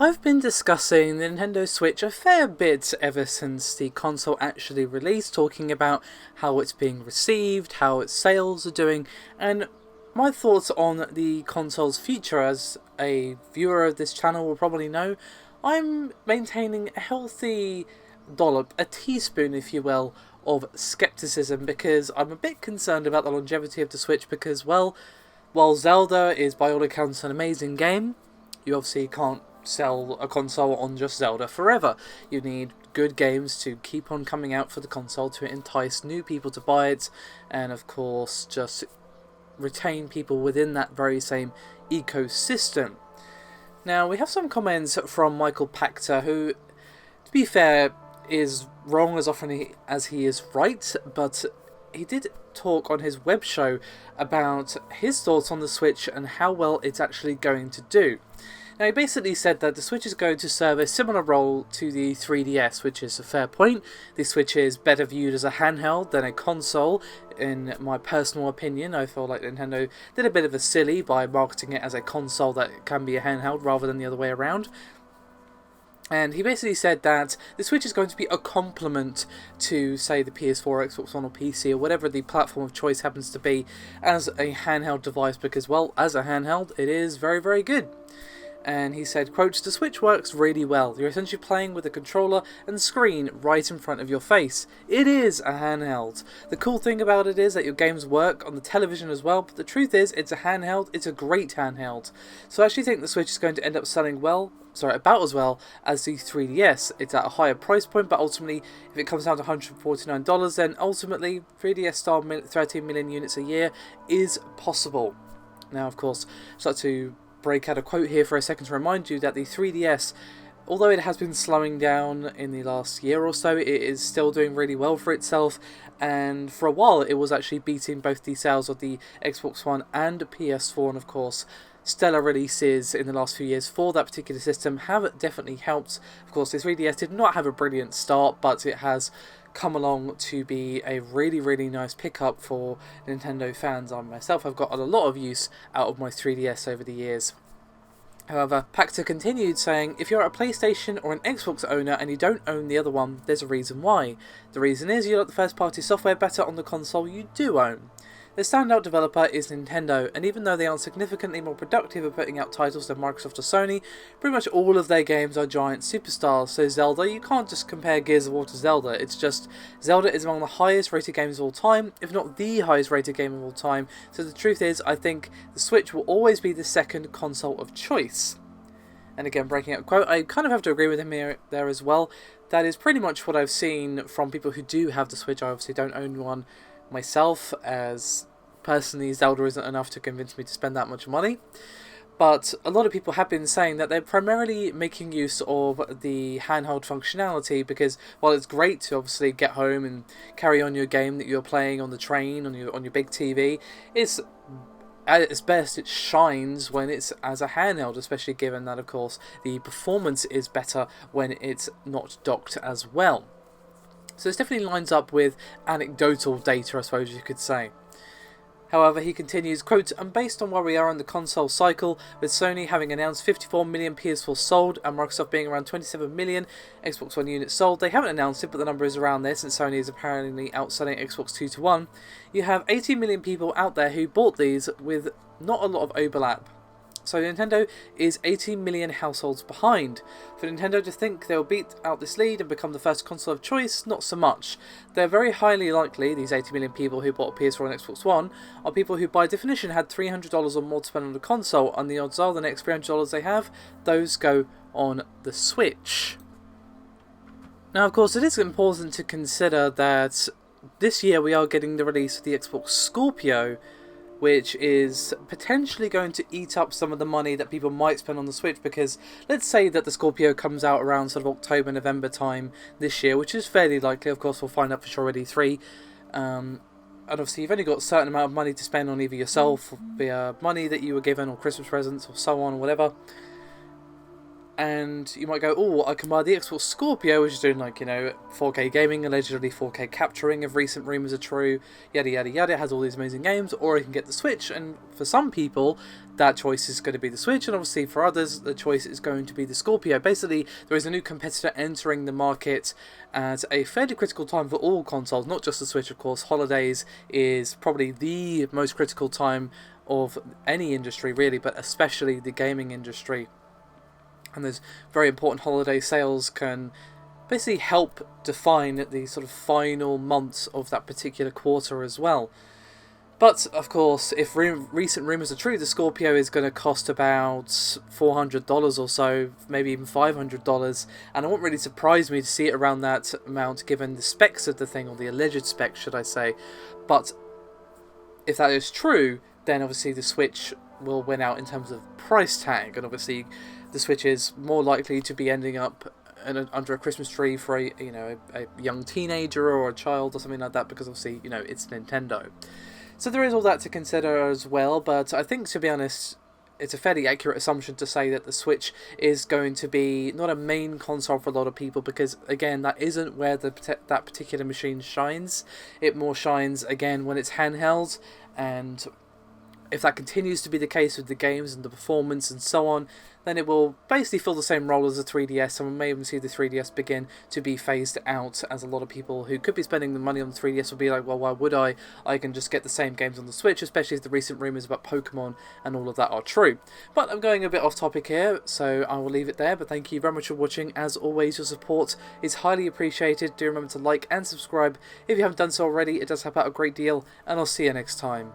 I've been discussing the Nintendo Switch a fair bit ever since the console actually released, talking about how it's being received, how its sales are doing, and my thoughts on the console's future. As a viewer of this channel will probably know, I'm maintaining a healthy dollop, a teaspoon if you will, of skepticism, because I'm a bit concerned about the longevity of the Switch because, well, while Zelda is by all accounts an amazing game, you obviously can't sell a console on just Zelda forever. You need good games to keep on coming out for the console to entice new people to buy it, and of course just retain people within that very same ecosystem. Now, we have some comments from Michael Pachter, who, to be fair, is wrong as often as he is right, but he did talk on his web show about his thoughts on the Switch and how well it's actually going to do. Now, he basically said that the Switch is going to serve a similar role to the 3DS, which is a fair point. The Switch is better viewed as a handheld than a console, in my personal opinion. I feel like Nintendo did a bit of a silly by marketing it as a console that can be a handheld rather than the other way around. And he basically said that the Switch is going to be a complement to, say, the PS4, Xbox One or PC, or whatever the platform of choice happens to be, as a handheld device, because, well, as a handheld, it is very, very good. And he said, quote, "The Switch works really well. You're essentially playing with a controller and screen right in front of your face. It is a handheld. The cool thing about it is that your games work on the television as well, but the truth is, it's a handheld. It's a great handheld. So I actually think the Switch is going to end up selling about as well as the 3DS. It's at a higher price point, but ultimately, if it comes down to $149, then ultimately, 3DS style 13 million units a year is possible." Now, of course, I'd like to break out a quote here for a second to remind you that the 3DS, although it has been slowing down in the last year or so, it is still doing really well for itself, and for a while it was actually beating both the sales of the Xbox One and PS4, and of course stellar releases in the last few years for that particular system have definitely helped. Of course, the 3DS did not have a brilliant start, but it has come along to be a really, really nice pickup for Nintendo fans. I myself have got a lot of use out of my 3DS over the years. However, Pachter continued saying, "If you're a PlayStation or an Xbox owner and you don't own the other one, there's a reason why. The reason is you like the first-party software better on the console you do own. The standout developer is Nintendo, and even though they are significantly more productive at putting out titles than Microsoft or Sony, pretty much all of their games are giant superstars. So Zelda, you can't just compare Gears of War to Zelda. It's just, Zelda is among the highest rated games of all time, if not the highest rated game of all time. So the truth is, I think the Switch will always be the second console of choice." And again, breaking out a quote, I kind of have to agree with him there as well. That is pretty much what I've seen from people who do have the Switch. I obviously don't own one myself, as personally Zelda isn't enough to convince me to spend that much money. But a lot of people have been saying that they're primarily making use of the handheld functionality because, while it's great to obviously get home and carry on your game that you're playing on the train, on your big TV, it's at its best, it shines when it's as a handheld, especially given that, of course, the performance is better when it's not docked as well. So this definitely lines up with anecdotal data, I suppose you could say. However, he continues, quote, "And based on where we are in the console cycle, with Sony having announced 54 million PS4 sold and Microsoft being around 27 million Xbox One units sold, they haven't announced it, but the number is around there since Sony is apparently outselling Xbox 2-1, you have 80 million people out there who bought these with not a lot of overlap. So Nintendo is 18 million households behind. For Nintendo to think they'll beat out this lead and become the first console of choice, not so much. They're very highly likely, these 80 million people who bought a PS4 and Xbox One, are people who by definition had $300 or more to spend on the console, and the odds are the next $300 they have, those go on the Switch." Now, of course, it is important to consider that this year we are getting the release of the Xbox Scorpio, which is potentially going to eat up some of the money that people might spend on the Switch, because let's say that the Scorpio comes out around sort of October, November time this year, which is fairly likely. Of course, we'll find out for sure at E3. And obviously, you've only got a certain amount of money to spend on either yourself, via money that you were given, or Christmas presents, or so on, or whatever. and you might go, oh, I can buy the Xbox Scorpio, which is doing 4K gaming, allegedly 4K capturing if recent rumours are true, yada yada yada, it has all these amazing games, or I can get the Switch, and for some people that choice is going to be the Switch, and obviously for others the choice is going to be the Scorpio. Basically, there is a new competitor entering the market at a fairly critical time for all consoles, not just the Switch of course. Holidays is probably the most critical time of any industry really, but especially the gaming industry. And those very important holiday sales can basically help define the sort of final months of that particular quarter as well. But, of course, if recent rumours are true, the Scorpio is going to cost about $400 or so, maybe even $500, and it won't really surprise me to see it around that amount given the specs of the thing, or the alleged specs, should I say. But if that is true, then obviously the Switch will win out in terms of price tag, and obviously the Switch is more likely to be ending up under a Christmas tree for a young teenager or a child or something like that, because obviously it's Nintendo. So there is all that to consider as well, but I think, to be honest, it's a fairly accurate assumption to say that the Switch is going to be not a main console for a lot of people, because again, that isn't where that particular machine shines. It more shines again when it's handheld, and if that continues to be the case with the games and the performance and so on, then it will basically fill the same role as the 3DS, and we may even see the 3DS begin to be phased out, as a lot of people who could be spending the money on the 3DS will be like, well, why would I? I can just get the same games on the Switch, especially if the recent rumours about Pokemon and all of that are true. But I'm going a bit off topic here, so I will leave it there, but thank you very much for watching. As always, your support is highly appreciated. Do remember to like and subscribe if you haven't done so already. It does help out a great deal, and I'll see you next time.